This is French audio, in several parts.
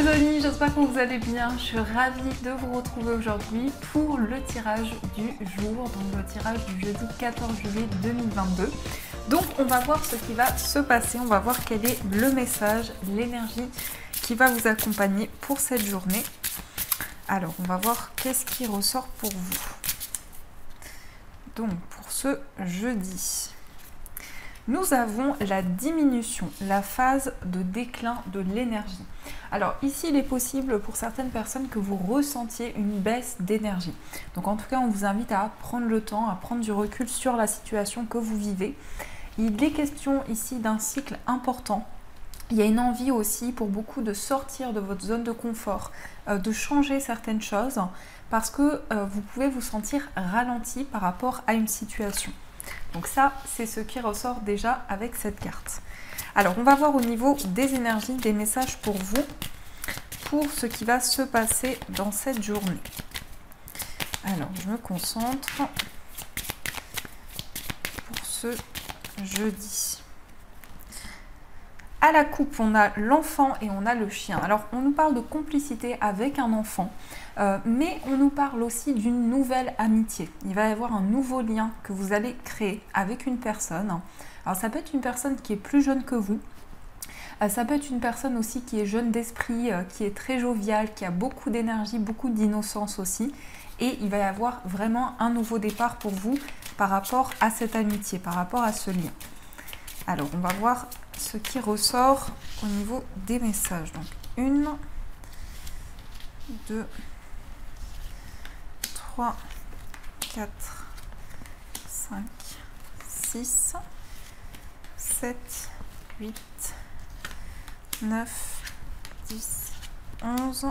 les amis, j'espère que vous allez bien. Je suis ravie de vous retrouver aujourd'hui pour le tirage du jour, donc le tirage du jeudi 14 juillet 2022. Donc on va voir ce qui va se passer, on va voir quel est le message, l'énergie qui va vous accompagner pour cette journée. Alors on va voir qu'est-ce qui ressort pour vous. Donc pour ce jeudi, nous avons la diminution, la phase de déclin de l'énergie. Alors ici, il est possible pour certaines personnes que vous ressentiez une baisse d'énergie. Donc en tout cas, on vous invite à prendre le temps, à prendre du recul sur la situation que vous vivez. Il est question ici d'un cycle important. Il y a une envie aussi pour beaucoup de sortir de votre zone de confort, de changer certaines choses parce que vous pouvez vous sentir ralenti par rapport à une situation. Donc ça, c'est ce qui ressort déjà avec cette carte. Alors, on va voir au niveau des énergies, des messages pour vous, pour ce qui va se passer dans cette journée. Alors, je me concentre pour ce jeudi. À la coupe, on a l'enfant et on a le chien. Alors, on nous parle de complicité avec un enfant, mais on nous parle aussi d'une nouvelle amitié. Il va y avoir un nouveau lien que vous allez créer avec une personne. Alors, ça peut être une personne qui est plus jeune que vous. Ça peut être une personne aussi qui est jeune d'esprit, qui est très joviale, qui a beaucoup d'énergie, beaucoup d'innocence aussi. Et il va y avoir vraiment un nouveau départ pour vous par rapport à cette amitié, par rapport à ce lien. Alors, on va voir ce qui ressort au niveau des messages. Donc, 1, 2, 3, 4, 5, 6, 7, 8, 9, 10, 11,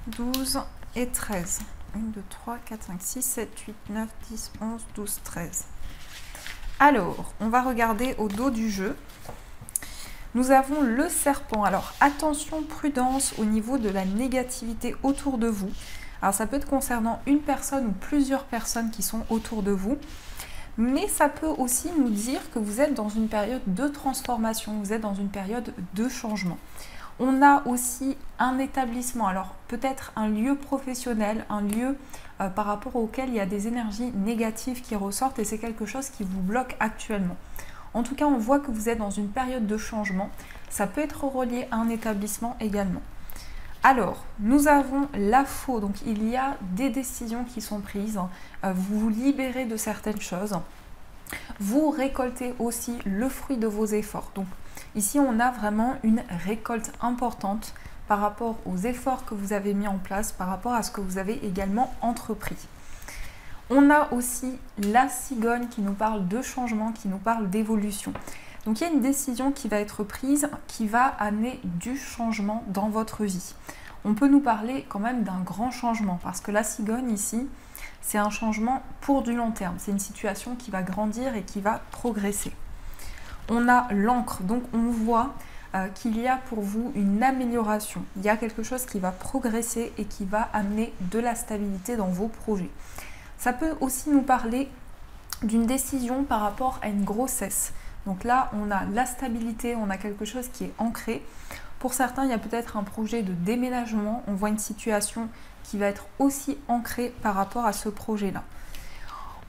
12 et 13. 1, 2, 3, 4, 5, 6, 7, 8, 9, 10, 11, 12, 13. Alors, on va regarder au dos du jeu. Nous avons le serpent. Alors, attention, prudence au niveau de la négativité autour de vous. Alors, ça peut être concernant une personne ou plusieurs personnes qui sont autour de vous. Mais ça peut aussi nous dire que vous êtes dans une période de transformation, vous êtes dans une période de changement. On a aussi un établissement, alors peut-être un lieu professionnel, un lieu par rapport auquel il y a des énergies négatives qui ressortent et c'est quelque chose qui vous bloque actuellement. En tout cas, on voit que vous êtes dans une période de changement. Ça peut être relié à un établissement également. Alors, nous avons la faux, donc il y a des décisions qui sont prises. Vous vous libérez de certaines choses. Vous récoltez aussi le fruit de vos efforts. Donc ici, on a vraiment une récolte importante par rapport aux efforts que vous avez mis en place, par rapport à ce que vous avez également entrepris. On a aussi la cigogne qui nous parle de changement, qui nous parle d'évolution. Donc il y a une décision qui va être prise, qui va amener du changement dans votre vie. On peut nous parler quand même d'un grand changement, parce que la cigogne ici, c'est un changement pour du long terme. C'est une situation qui va grandir et qui va progresser. On a l'encre, donc on voit qu'il y a pour vous une amélioration. Il y a quelque chose qui va progresser et qui va amener de la stabilité dans vos projets. Ça peut aussi nous parler d'une décision par rapport à une grossesse. Donc là, on a la stabilité, on a quelque chose qui est ancré. Pour certains, il y a peut-être un projet de déménagement. On voit une situation qui va être aussi ancrée par rapport à ce projet-là.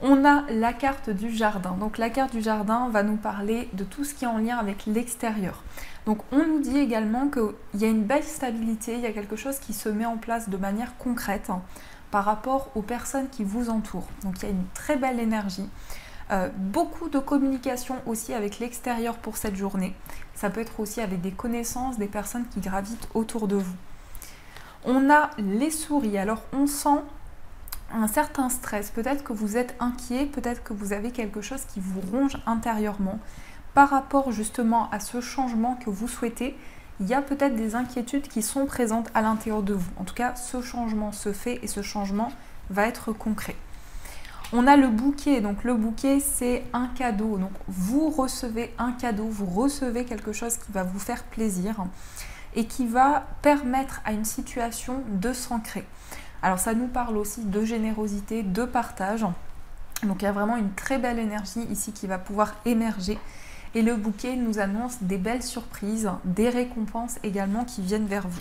On a la carte du jardin. Donc la carte du jardin va nous parler de tout ce qui est en lien avec l'extérieur. Donc on nous dit également qu'il y a une belle stabilité, il y a quelque chose qui se met en place de manière concrète par rapport aux personnes qui vous entourent. Donc il y a une très belle énergie. Beaucoup de communication aussi avec l'extérieur pour cette journée. Ça peut être aussi avec des connaissances, des personnes qui gravitent autour de vous. On a les souris. Alors on sent un certain stress. Peut-être que vous êtes inquiet, peut-être que vous avez quelque chose qui vous ronge intérieurement par rapport justement à ce changement que vous souhaitez. Il y a peut-être des inquiétudes qui sont présentes à l'intérieur de vous. En tout cas, ce changement se fait et ce changement va être concret. On a le bouquet. Donc le bouquet, c'est un cadeau. Donc vous recevez un cadeau, vous recevez quelque chose qui va vous faire plaisir et qui va permettre à une situation de s'ancrer. Alors ça nous parle aussi de générosité, de partage. Donc il y a vraiment une très belle énergie ici qui va pouvoir émerger. Et le bouquet nous annonce des belles surprises, des récompenses également qui viennent vers vous.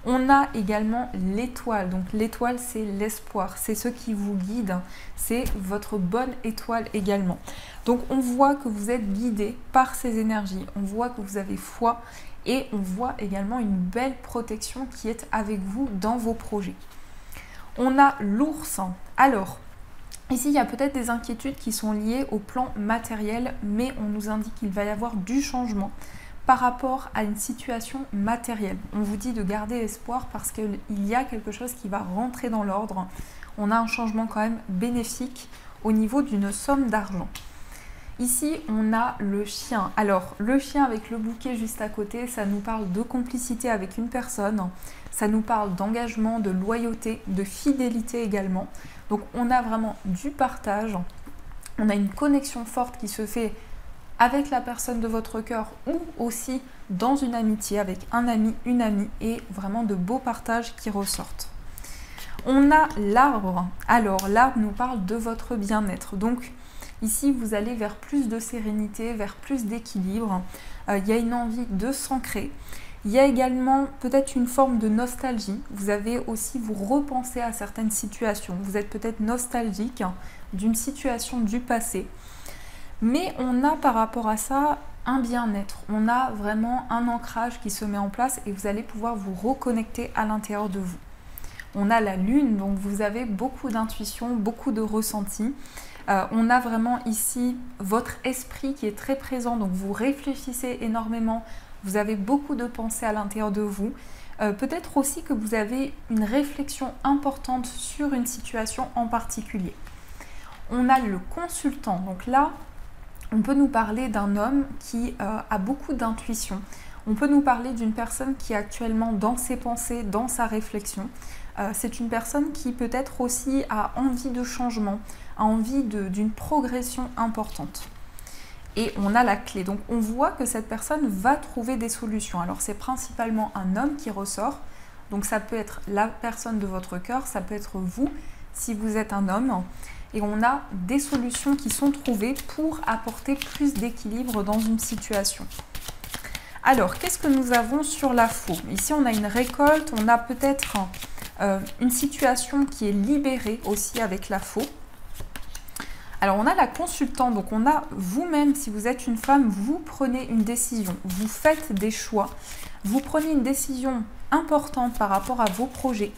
On a également l'étoile. Donc l'étoile, c'est l'espoir, c'est ce qui vous guide, c'est votre bonne étoile également. Donc on voit que vous êtes guidé par ces énergies, on voit que vous avez foi et on voit également une belle protection qui est avec vous dans vos projets. On a l'ours. Alors, ici, il y a peut-être des inquiétudes qui sont liées au plan matériel, mais on nous indique qu'il va y avoir du changement par rapport à une situation matérielle. On vous dit de garder espoir parce qu'il y a quelque chose qui va rentrer dans l'ordre. On a un changement quand même bénéfique au niveau d'une somme d'argent. Ici, on a le chien. Alors, le chien avec le bouquet juste à côté, ça nous parle de complicité avec une personne. Ça nous parle d'engagement, de loyauté, de fidélité également. Donc, on a vraiment du partage. On a une connexion forte qui se fait avec la personne de votre cœur ou aussi dans une amitié avec un ami, une amie et vraiment de beaux partages qui ressortent. On a l'arbre. Alors, l'arbre nous parle de votre bien-être. Donc, ici, vous allez vers plus de sérénité, vers plus d'équilibre. Il y a une envie de s'ancrer. Il y a également peut-être une forme de nostalgie. Vous avez aussi, vous repensez à certaines situations. Vous êtes peut-être nostalgique d'une situation du passé. Mais on a par rapport à ça un bien-être. On a vraiment un ancrage qui se met en place et vous allez pouvoir vous reconnecter à l'intérieur de vous. On a la lune, donc vous avez beaucoup d'intuition, beaucoup de ressenti. On a vraiment ici votre esprit qui est très présent, donc vous réfléchissez énormément, vous avez beaucoup de pensées à l'intérieur de vous. Peut-être aussi que vous avez une réflexion importante sur une situation en particulier. On a le consultant, donc là, on peut nous parler d'un homme qui a beaucoup d'intuition. On peut nous parler d'une personne qui est actuellement dans ses pensées, dans sa réflexion. C'est une personne qui peut-être aussi a envie de changement, a envie d'une progression importante. Et on a la clé. Donc on voit que cette personne va trouver des solutions. Alors c'est principalement un homme qui ressort. Donc ça peut être la personne de votre cœur, ça peut être vous si vous êtes un homme. Et on a des solutions qui sont trouvées pour apporter plus d'équilibre dans une situation. Alors, qu'est-ce que nous avons sur la faux? Ici, on a une récolte, on a peut-être une situation qui est libérée aussi avec la faux. Alors, on a la consultante, donc on a vous-même, si vous êtes une femme, vous prenez une décision, vous faites des choix, vous prenez une décision importante par rapport à vos projets.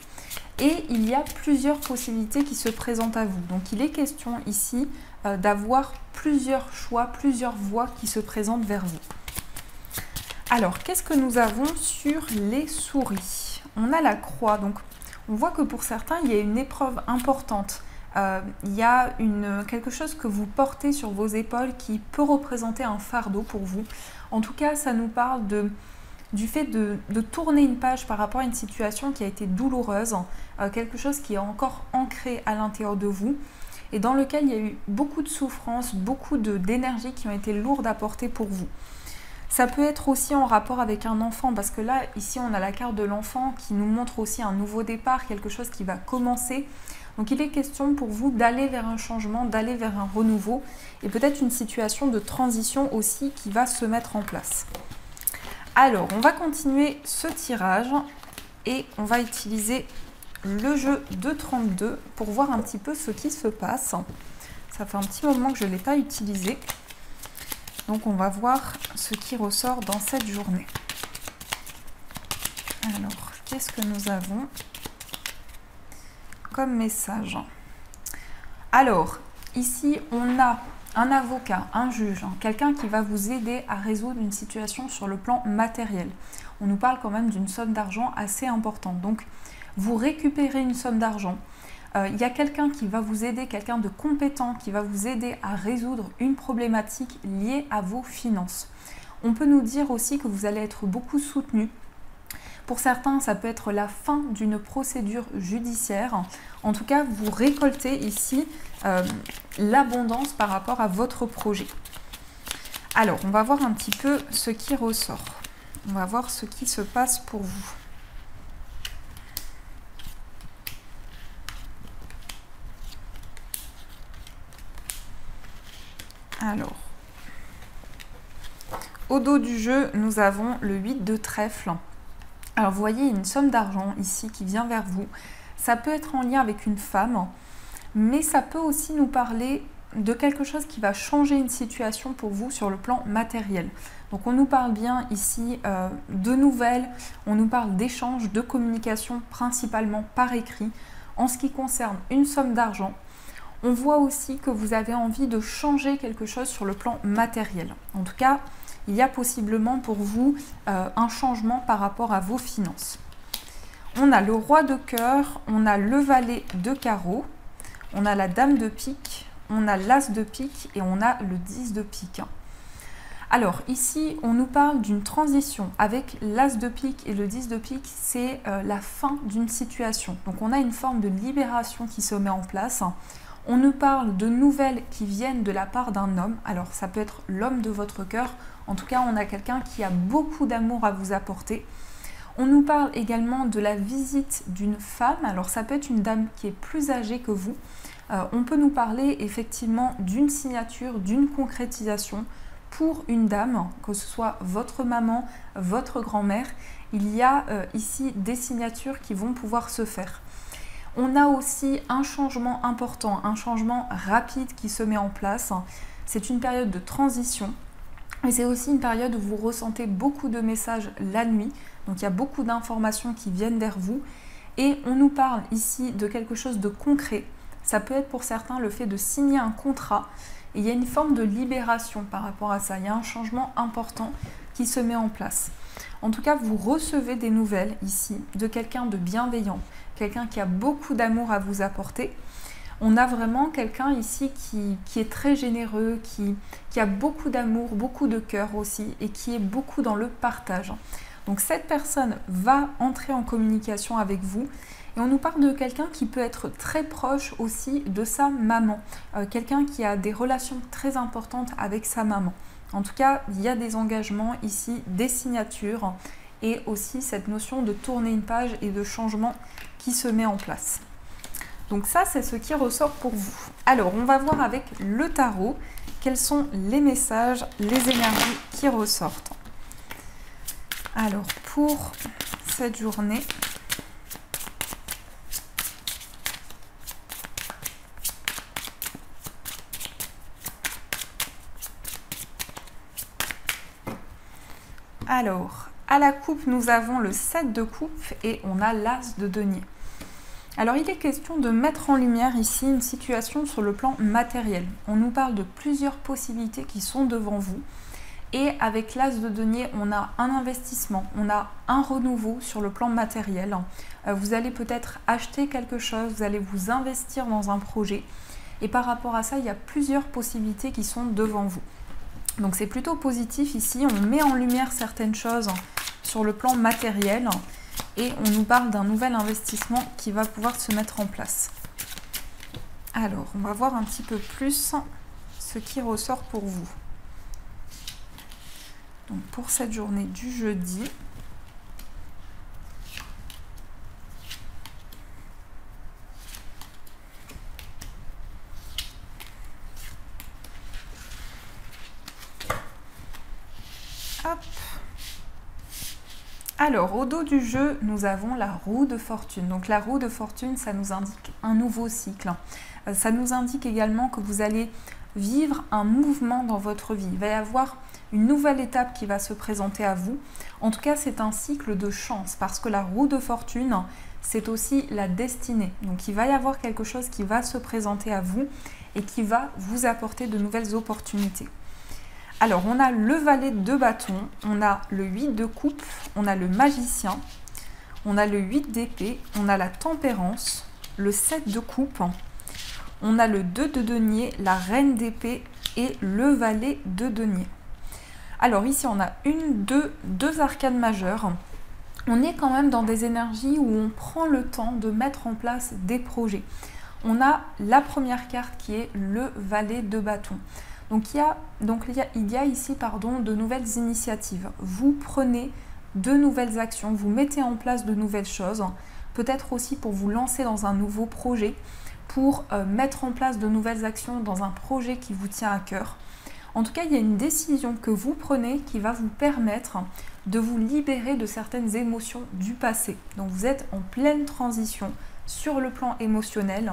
Et il y a plusieurs possibilités qui se présentent à vous. Donc il est question ici d'avoir plusieurs choix, plusieurs voies qui se présentent vers vous. Alors, qu'est-ce que nous avons sur les souris? On a la croix. Donc on voit que pour certains, il y a une épreuve importante. Il y a quelque chose que vous portez sur vos épaules qui peut représenter un fardeau pour vous. En tout cas, ça nous parle du fait de tourner une page par rapport à une situation qui a été douloureuse, quelque chose qui est encore ancré à l'intérieur de vous et dans lequel il y a eu beaucoup de souffrance, beaucoup d'énergie qui ont été lourdes à porter pour vous. Ça peut être aussi en rapport avec un enfant parce que là, ici, on a la carte de l'enfant qui nous montre aussi un nouveau départ, quelque chose qui va commencer. Donc il est question pour vous d'aller vers un changement, d'aller vers un renouveau et peut-être une situation de transition aussi qui va se mettre en place. Alors, on va continuer ce tirage et on va utiliser le jeu de 32 pour voir un petit peu ce qui se passe. Ça fait un petit moment que je ne l'ai pas utilisé. Donc, on va voir ce qui ressort dans cette journée. Alors, qu'est-ce que nous avons comme message? Alors, ici, on a un avocat, un juge, quelqu'un qui va vous aider à résoudre une situation sur le plan matériel. On nous parle quand même d'une somme d'argent assez importante. Donc, vous récupérez une somme d'argent. Il y a quelqu'un qui va vous aider, quelqu'un de compétent qui va vous aider à résoudre une problématique liée à vos finances. On peut nous dire aussi que vous allez être beaucoup soutenu. Pour certains, ça peut être la fin d'une procédure judiciaire. En tout cas, vous récoltez ici l'abondance par rapport à votre projet. Alors, on va voir un petit peu ce qui ressort. On va voir ce qui se passe pour vous. Alors, au dos du jeu, nous avons le 8 de trèfle. Alors vous voyez une somme d'argent ici qui vient vers vous. Ça peut être en lien avec une femme, mais ça peut aussi nous parler de quelque chose qui va changer une situation pour vous sur le plan matériel. Donc on nous parle bien ici de nouvelles, on nous parle d'échanges, de communication principalement par écrit. En ce qui concerne une somme d'argent, on voit aussi que vous avez envie de changer quelque chose sur le plan matériel. En tout cas, il y a possiblement pour vous un changement par rapport à vos finances. On a le roi de cœur, on a le valet de carreau, on a la dame de pique, on a l'as de pique et on a le 10 de pique. Alors ici, on nous parle d'une transition avec l'as de pique et le 10 de pique, c'est la fin d'une situation. Donc on a une forme de libération qui se met en place. On nous parle de nouvelles qui viennent de la part d'un homme. Alors ça peut être l'homme de votre cœur. En tout cas, on a quelqu'un qui a beaucoup d'amour à vous apporter. On nous parle également de la visite d'une femme. Alors ça peut être une dame qui est plus âgée que vous. On peut nous parler effectivement d'une signature, d'une concrétisation pour une dame, que ce soit votre maman, votre grand-mère. Il y a ici des signatures qui vont pouvoir se faire. On a aussi un changement important, un changement rapide qui se met en place. C'est une période de transition. Et c'est aussi une période où vous ressentez beaucoup de messages la nuit. Donc il y a beaucoup d'informations qui viennent vers vous. Et on nous parle ici de quelque chose de concret. Ça peut être pour certains le fait de signer un contrat. Et il y a une forme de libération par rapport à ça. Il y a un changement important qui se met en place. En tout cas, vous recevez des nouvelles ici de quelqu'un de bienveillant, quelqu'un qui a beaucoup d'amour à vous apporter. On a vraiment quelqu'un ici qui est très généreux, qui a beaucoup d'amour, beaucoup de cœur aussi et qui est beaucoup dans le partage. Donc cette personne va entrer en communication avec vous et on nous parle de quelqu'un qui peut être très proche aussi de sa maman, quelqu'un qui a des relations très importantes avec sa maman. En tout cas, il y a des engagements ici, des signatures et aussi cette notion de tourner une page et de changement qui se met en place. Donc ça, c'est ce qui ressort pour vous. Alors, on va voir avec le tarot quels sont les messages, les énergies qui ressortent. Alors, pour cette journée, alors, à la coupe, nous avons le 7 de coupe et on a l'as de denier. Alors, il est question de mettre en lumière ici une situation sur le plan matériel. On nous parle de plusieurs possibilités qui sont devant vous. Et avec l'as de denier, on a un investissement, on a un renouveau sur le plan matériel. Vous allez peut-être acheter quelque chose, vous allez vous investir dans un projet. Et par rapport à ça, il y a plusieurs possibilités qui sont devant vous. Donc c'est plutôt positif ici, on met en lumière certaines choses sur le plan matériel. Et on nous parle d'un nouvel investissement qui va pouvoir se mettre en place. Alors, on va voir un petit peu plus ce qui ressort pour vous. Donc, pour cette journée du jeudi, hop. Alors, au dos du jeu, nous avons la roue de fortune. Donc, la roue de fortune, ça nous indique un nouveau cycle. Ça nous indique également que vous allez vivre un mouvement dans votre vie. Il va y avoir une nouvelle étape qui va se présenter à vous. En tout cas, c'est un cycle de chance parce que la roue de fortune, c'est aussi la destinée. Donc, il va y avoir quelque chose qui va se présenter à vous et qui va vous apporter de nouvelles opportunités. Alors, on a le valet de bâton, on a le 8 de coupe, on a le magicien, on a le 8 d'épée, on a la tempérance, le 7 de coupe, on a le 2 de denier, la reine d'épée et le valet de denier. Alors ici, on a deux arcanes majeures. On est quand même dans des énergies où on prend le temps de mettre en place des projets. On a la première carte qui est le valet de bâton. Donc il y a ici de nouvelles initiatives. Vous prenez de nouvelles actions, vous mettez en place de nouvelles choses, peut-être aussi pour vous lancer dans un nouveau projet, pour mettre en place de nouvelles actions dans un projet qui vous tient à cœur. En tout cas, il y a une décision que vous prenez qui va vous permettre de vous libérer de certaines émotions du passé. Donc vous êtes en pleine transition sur le plan émotionnel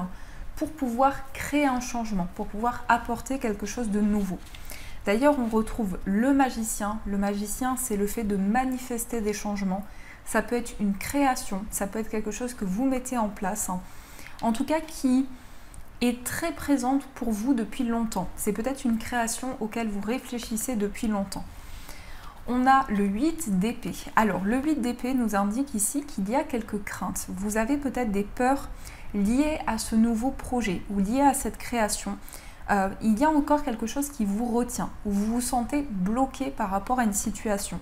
pour pouvoir créer un changement, pour pouvoir apporter quelque chose de nouveau. D'ailleurs, on retrouve le magicien. Le magicien, c'est le fait de manifester des changements. Ça peut être une création, ça peut être quelque chose que vous mettez en place. En tout cas, qui est très présente pour vous depuis longtemps. C'est peut-être une création auquel vous réfléchissez depuis longtemps. On a le 8 d'épée. Alors, le 8 d'épée nous indique ici qu'il y a quelques craintes. Vous avez peut-être des peurs liées à ce nouveau projet ou liées à cette création. Il y a encore quelque chose qui vous retient, où vous vous sentez bloqué par rapport à une situation.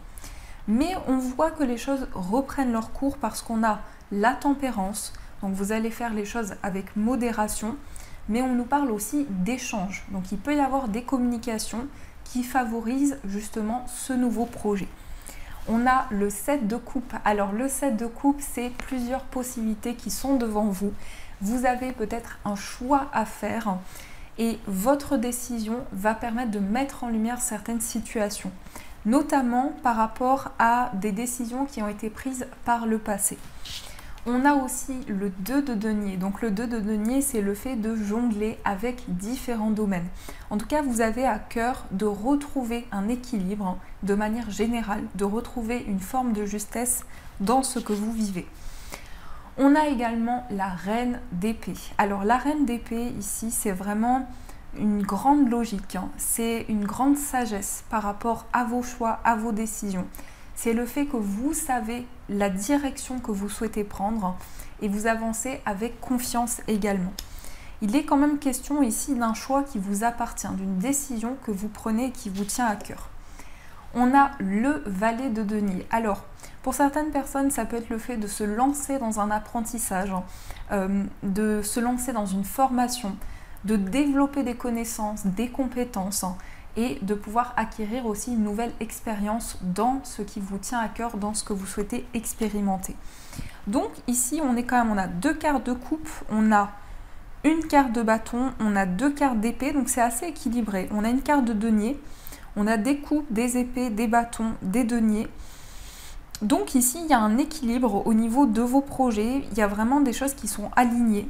Mais on voit que les choses reprennent leur cours parce qu'on a la tempérance, donc vous allez faire les choses avec modération, mais on nous parle aussi d'échanges. Donc il peut y avoir des communications qui favorisent justement ce nouveau projet. On a le 7 de coupe. Alors le 7 de coupe, c'est plusieurs possibilités qui sont devant vous. Vous avez peut-être un choix à faire. Et votre décision va permettre de mettre en lumière certaines situations, notamment par rapport à des décisions qui ont été prises par le passé. On a aussi le 2 de denier. Donc le 2 de denier, c'est le fait de jongler avec différents domaines. En tout cas, vous avez à cœur de retrouver un équilibre de manière générale, de retrouver une forme de justesse dans ce que vous vivez. On a également la reine d'épée. Alors la reine d'épée ici, c'est vraiment une grande logique, hein. C'est une grande sagesse par rapport à vos choix, à vos décisions. C'est le fait que vous savez la direction que vous souhaitez prendre et vous avancez avec confiance également. Il est quand même question ici d'un choix qui vous appartient, d'une décision que vous prenez et qui vous tient à cœur. On a le valet de denier. Alors, pour certaines personnes, ça peut être le fait de se lancer dans un apprentissage, de se lancer dans une formation, de développer des connaissances, des compétences et de pouvoir acquérir aussi une nouvelle expérience dans ce qui vous tient à cœur, dans ce que vous souhaitez expérimenter. Donc ici, on a 2 cartes de coupe, on a une carte de bâton, on a 2 cartes d'épée, donc c'est assez équilibré. On a une carte de denier, on a des coupes, des épées, des bâtons, des deniers. Donc ici, il y a un équilibre au niveau de vos projets, il y a vraiment des choses qui sont alignées.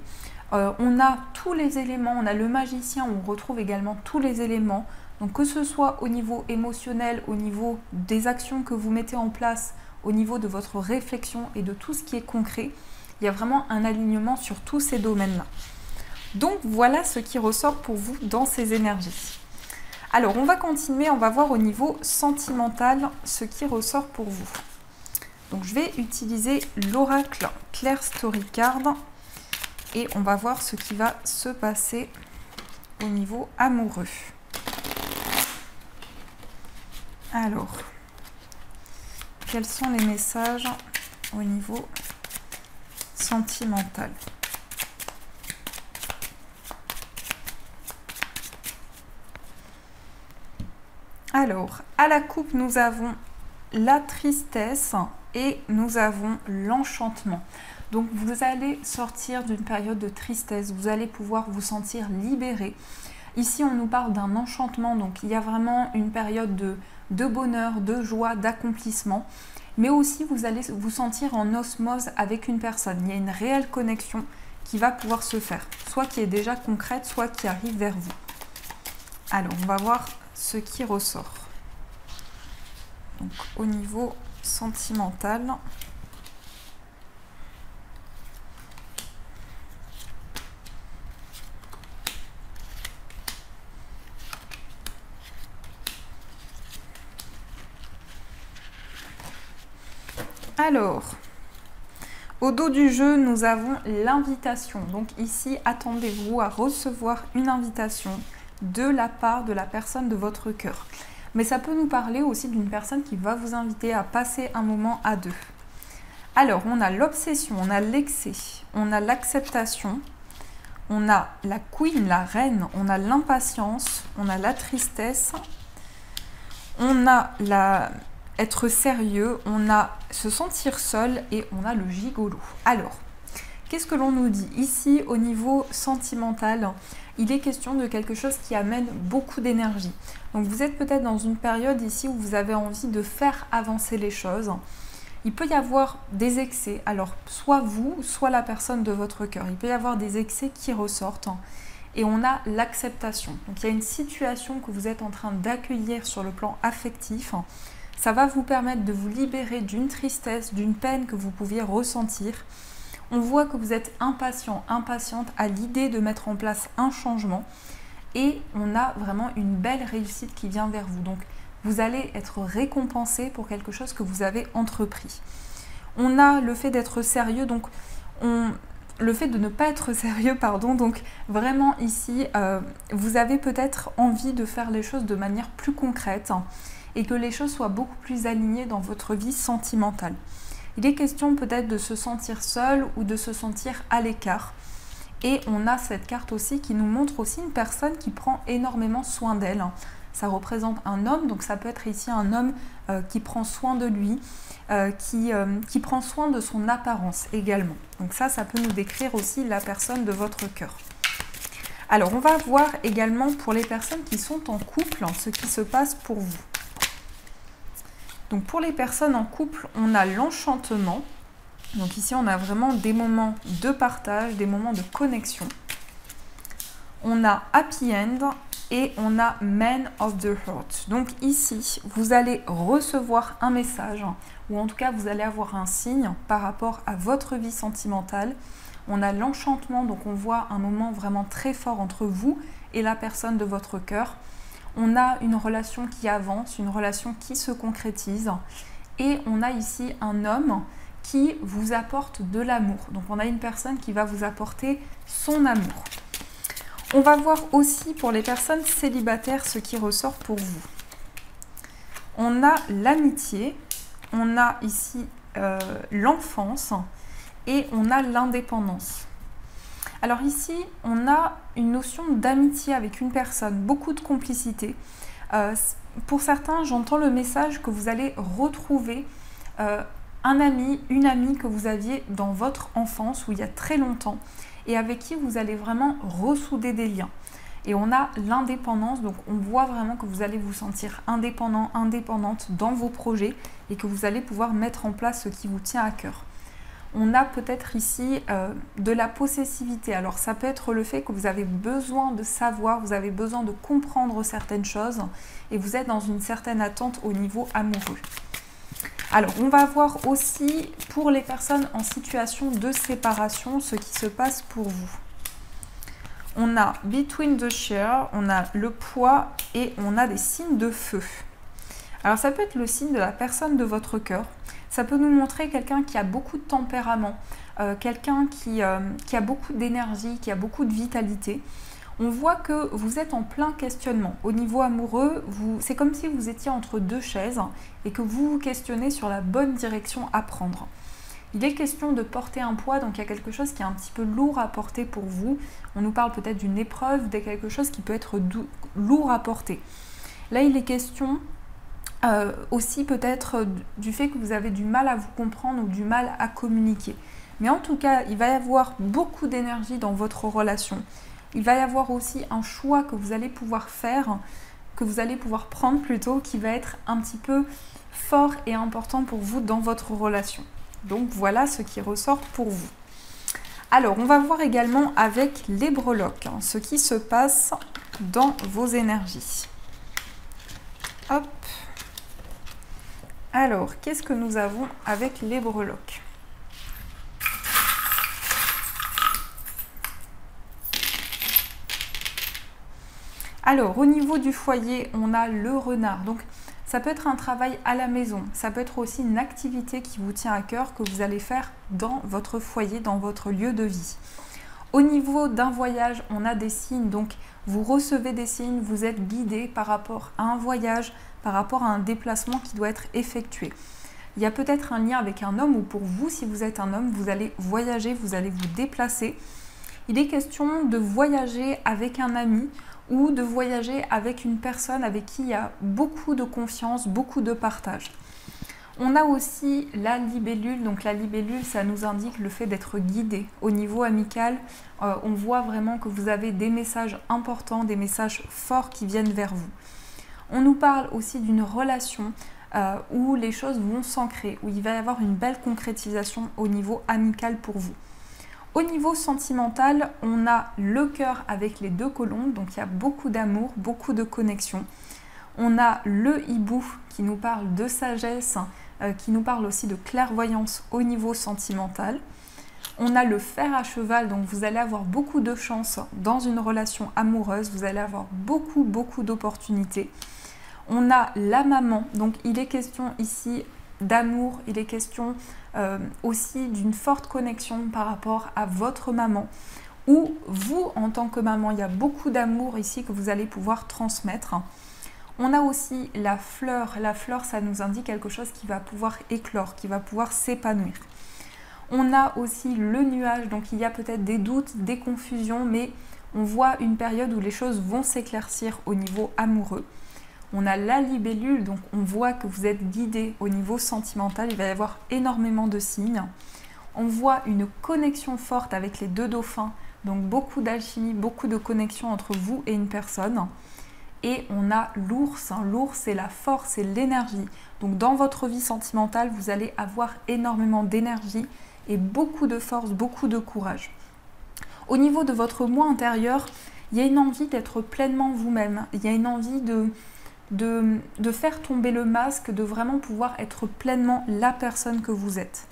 On a tous les éléments, on a le magicien, on retrouve également tous les éléments. Donc que ce soit au niveau émotionnel, au niveau des actions que vous mettez en place, au niveau de votre réflexion et de tout ce qui est concret, il y a vraiment un alignement sur tous ces domaines-là. Donc voilà ce qui ressort pour vous dans ces énergies. Alors on va continuer, on va voir au niveau sentimental ce qui ressort pour vous. Donc je vais utiliser l'oracle Claire Story Card et on va voir ce qui va se passer au niveau amoureux. Alors, quels sont les messages au niveau sentimental? Alors, à la coupe, nous avons la tristesse et nous avons l'enchantement. Donc vous allez sortir d'une période de tristesse, vous allez pouvoir vous sentir libéré. Ici on nous parle d'un enchantement, donc il y a vraiment une période de bonheur, de joie, d'accomplissement. Mais aussi vous allez vous sentir en osmose avec une personne. Il y a une réelle connexion qui va pouvoir se faire, soit qui est déjà concrète, soit qui arrive vers vous. Alors on va voir ce qui ressort. Donc au niveau sentimental. Alors, au dos du jeu, nous avons l'invitation. Donc ici, attendez-vous à recevoir une invitation de la part de la personne de votre cœur. Mais ça peut nous parler aussi d'une personne qui va vous inviter à passer un moment à deux. Alors, on a l'obsession, on a l'excès, on a l'acceptation, on a la queen, la reine, on a l'impatience, on a la tristesse, on a être sérieux, on a se sentir seul et on a le gigolo. Alors, qu'est-ce que l'on nous dit ici au niveau sentimental? il est question de quelque chose qui amène beaucoup d'énergie. Donc vous êtes peut-être dans une période ici où vous avez envie de faire avancer les choses. Il peut y avoir des excès, alors soit vous, soit la personne de votre cœur. Il peut y avoir des excès qui ressortent et on a l'acceptation. Donc il y a une situation que vous êtes en train d'accueillir sur le plan affectif. Ça va vous permettre de vous libérer d'une tristesse, d'une peine que vous pouviez ressentir. On voit que vous êtes impatient, impatiente à l'idée de mettre en place un changement et on a vraiment une belle réussite qui vient vers vous. Donc vous allez être récompensé pour quelque chose que vous avez entrepris. On a le fait d'être sérieux, donc le fait de ne pas être sérieux, pardon, donc vraiment ici, vous avez peut-être envie de faire les choses de manière plus concrète et que les choses soient beaucoup plus alignées dans votre vie sentimentale. Il est question peut-être de se sentir seul ou de se sentir à l'écart. Et on a cette carte aussi qui nous montre aussi une personne qui prend énormément soin d'elle. Ça représente un homme, donc ça peut être ici un homme qui prend soin de lui, qui prend soin de son apparence également. Donc ça peut nous décrire aussi la personne de votre cœur. Alors on va voir également pour les personnes qui sont en couple, ce qui se passe pour vous. Donc pour les personnes en couple, on a l'enchantement. Donc ici, on a vraiment des moments de partage, des moments de connexion. On a happy end et on a man of the heart. Donc ici, vous allez recevoir un message ou en tout cas, vous allez avoir un signe par rapport à votre vie sentimentale. On a l'enchantement, donc on voit un moment vraiment très fort entre vous et la personne de votre cœur. On a une relation qui avance, une relation qui se concrétise. Et on a ici un homme qui vous apporte de l'amour. Donc on a une personne qui va vous apporter son amour. On va voir aussi pour les personnes célibataires ce qui ressort pour vous. On a l'amitié, on a ici l'enfance et on a l'indépendance. Alors ici, on a une notion d'amitié avec une personne, beaucoup de complicité. Pour certains, j'entends le message que vous allez retrouver un ami, une amie que vous aviez dans votre enfance ou il y a très longtemps et avec qui vous allez vraiment ressouder des liens. Et on a l'indépendance, donc on voit vraiment que vous allez vous sentir indépendant, indépendante dans vos projets et que vous allez pouvoir mettre en place ce qui vous tient à cœur. On a peut-être ici de la possessivité. Alors ça peut être le fait que vous avez besoin de savoir, vous avez besoin de comprendre certaines choses et vous êtes dans une certaine attente au niveau amoureux. Alors on va voir aussi pour les personnes en situation de séparation ce qui se passe pour vous. On a between the share, on a le poids et on a des signes de feu. Alors ça peut être le signe de la personne de votre cœur. Ça peut nous montrer quelqu'un qui a beaucoup de tempérament, quelqu'un qui a beaucoup d'énergie, qui a beaucoup de vitalité. On voit que vous êtes en plein questionnement. Au niveau amoureux, c'est comme si vous étiez entre deux chaises et que vous vous questionnez sur la bonne direction à prendre. Il est question de porter un poids, donc il y a quelque chose qui est un petit peu lourd à porter pour vous. On nous parle peut-être d'une épreuve, de quelque chose qui peut être lourd à porter. Là, il est question aussi peut-être du fait que vous avez du mal à vous comprendre ou du mal à communiquer. Mais en tout cas, il va y avoir beaucoup d'énergie dans votre relation. Il va y avoir aussi un choix que vous allez pouvoir faire, que vous allez pouvoir prendre plutôt, qui va être un petit peu fort et important pour vous dans votre relation. Donc voilà ce qui ressort pour vous. Alors, on va voir également avec les breloques, ce qui se passe dans vos énergies. Hop. Alors, qu'est-ce que nous avons avec les breloques? Alors, au niveau du foyer, on a le renard. Donc, ça peut être un travail à la maison. Ça peut être aussi une activité qui vous tient à cœur que vous allez faire dans votre foyer, dans votre lieu de vie. Au niveau d'un voyage, on a des signes. Donc, vous recevez des signes, vous êtes guidé par rapport à un voyage, par rapport à un déplacement qui doit être effectué. Il y a peut-être un lien avec un homme ou pour vous, si vous êtes un homme, vous allez voyager, vous allez vous déplacer. Il est question de voyager avec un ami ou de voyager avec une personne avec qui il y a beaucoup de confiance, beaucoup de partage. On a aussi la libellule, donc la libellule, ça nous indique le fait d'être guidé. Au niveau amical, on voit vraiment que vous avez des messages importants, des messages forts qui viennent vers vous. On nous parle aussi d'une relation où les choses vont s'ancrer, où il va y avoir une belle concrétisation au niveau amical pour vous. Au niveau sentimental, on a le cœur avec les 2 colombes, donc il y a beaucoup d'amour, beaucoup de connexion. On a le hibou qui nous parle de sagesse, qui nous parle aussi de clairvoyance au niveau sentimental. On a le fer à cheval, donc vous allez avoir beaucoup de chance dans une relation amoureuse, vous allez avoir beaucoup d'opportunités. On a la maman, donc il est question ici d'amour, il est question aussi d'une forte connexion par rapport à votre maman, ou vous en tant que maman, il y a beaucoup d'amour ici que vous allez pouvoir transmettre. On a aussi la fleur, ça nous indique quelque chose qui va pouvoir éclore, qui va pouvoir s'épanouir. On a aussi le nuage, donc il y a peut-être des doutes, des confusions, mais on voit une période où les choses vont s'éclaircir au niveau amoureux. On a la libellule, donc on voit que vous êtes guidé au niveau sentimental, il va y avoir énormément de signes. On voit une connexion forte avec les 2 dauphins, donc beaucoup d'alchimie, beaucoup de connexion entre vous et une personne. Et on a l'ours, l'ours c'est la force, c'est l'énergie. Donc dans votre vie sentimentale, vous allez avoir énormément d'énergie et beaucoup de force, beaucoup de courage. Au niveau de votre moi intérieur, il y a une envie d'être pleinement vous-même, il y a une envie de faire tomber le masque, de vraiment pouvoir être pleinement la personne que vous êtes.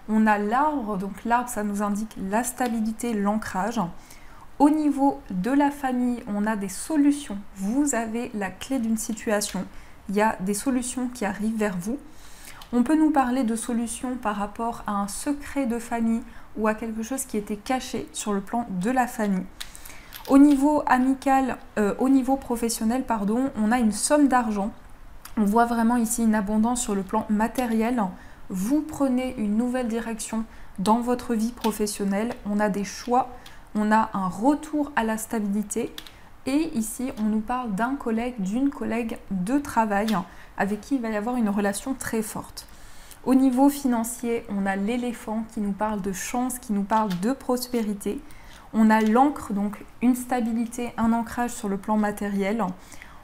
On a l'arbre, donc l'arbre ça nous indique la stabilité, l'ancrage. Au niveau de la famille, on a des solutions. Vous avez la clé d'une situation, il y a des solutions qui arrivent vers vous. On peut nous parler de solutions par rapport à un secret de famille ou à quelque chose qui était caché sur le plan de la famille. Au niveau amical, au niveau professionnel, pardon, on a une somme d'argent. On voit vraiment ici une abondance sur le plan matériel. Vous prenez une nouvelle direction dans votre vie professionnelle. On a des choix, on a un retour à la stabilité. Et ici, on nous parle d'un collègue, d'une collègue de travail avec qui il va y avoir une relation très forte. Au niveau financier, on a l'éléphant qui nous parle de chance, qui nous parle de prospérité. On a l'encre, donc une stabilité, un ancrage sur le plan matériel.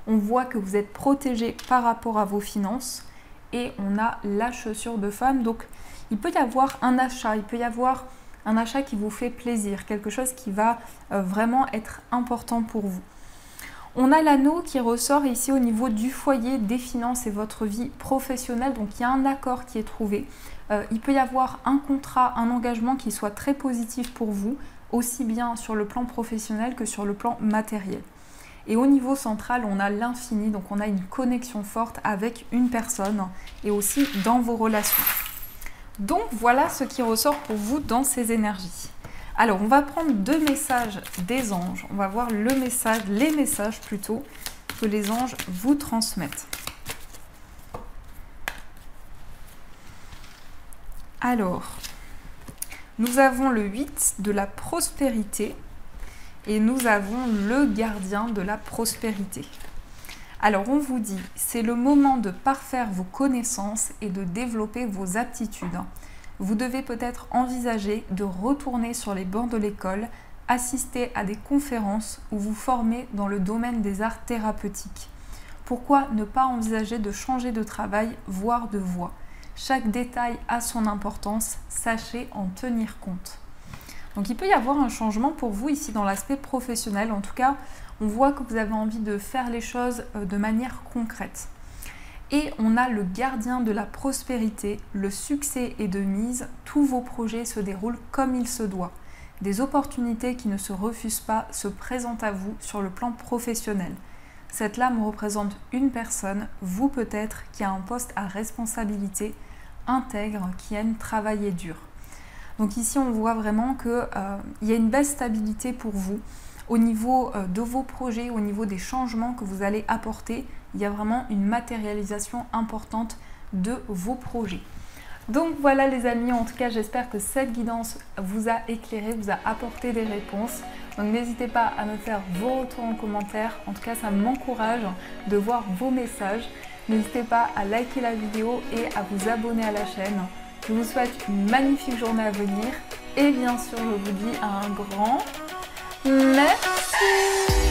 On voit que vous êtes protégé par rapport à vos finances. Et on a la chaussure de femme. Donc il peut y avoir un achat, il peut y avoir un achat qui vous fait plaisir, quelque chose qui va vraiment être important pour vous. On a l'anneau qui ressort ici au niveau du foyer, des finances et votre vie professionnelle. Donc il y a un accord qui est trouvé. Il peut y avoir un contrat, un engagement qui soit très positif pour vous, aussi bien sur le plan professionnel que sur le plan matériel. Et au niveau central, on a l'infini, donc on a une connexion forte avec une personne et aussi dans vos relations. Donc voilà ce qui ressort pour vous dans ces énergies. Alors on va prendre 2 messages des anges. On va voir les messages plutôt que les anges vous transmettent. Alors, nous avons le 8 de la prospérité et nous avons le gardien de la prospérité. Alors on vous dit, c'est le moment de parfaire vos connaissances et de développer vos aptitudes. Vous devez peut-être envisager de retourner sur les bancs de l'école, assister à des conférences ou vous former dans le domaine des arts thérapeutiques. Pourquoi ne pas envisager de changer de travail, voire de voie? Chaque détail a son importance, sachez en tenir compte. Donc il peut y avoir un changement pour vous ici dans l'aspect professionnel. En tout cas, on voit que vous avez envie de faire les choses de manière concrète. Et on a le gardien de la prospérité, le succès est de mise, tous vos projets se déroulent comme il se doit. Des opportunités qui ne se refusent pas se présentent à vous sur le plan professionnel. Cette lame représente une personne, vous peut-être, qui a un poste à responsabilité, intègre, qui aime travailler dur. Donc ici, on voit vraiment qu'il y a une belle stabilité pour vous. Au niveau de vos projets, au niveau des changements que vous allez apporter, il y a vraiment une matérialisation importante de vos projets. Donc voilà les amis, en tout cas j'espère que cette guidance vous a éclairé, vous a apporté des réponses. Donc n'hésitez pas à me faire vos retours en commentaire, en tout cas ça m'encourage de voir vos messages. N'hésitez pas à liker la vidéo et à vous abonner à la chaîne. Je vous souhaite une magnifique journée à venir et bien sûr je vous dis un grand merci.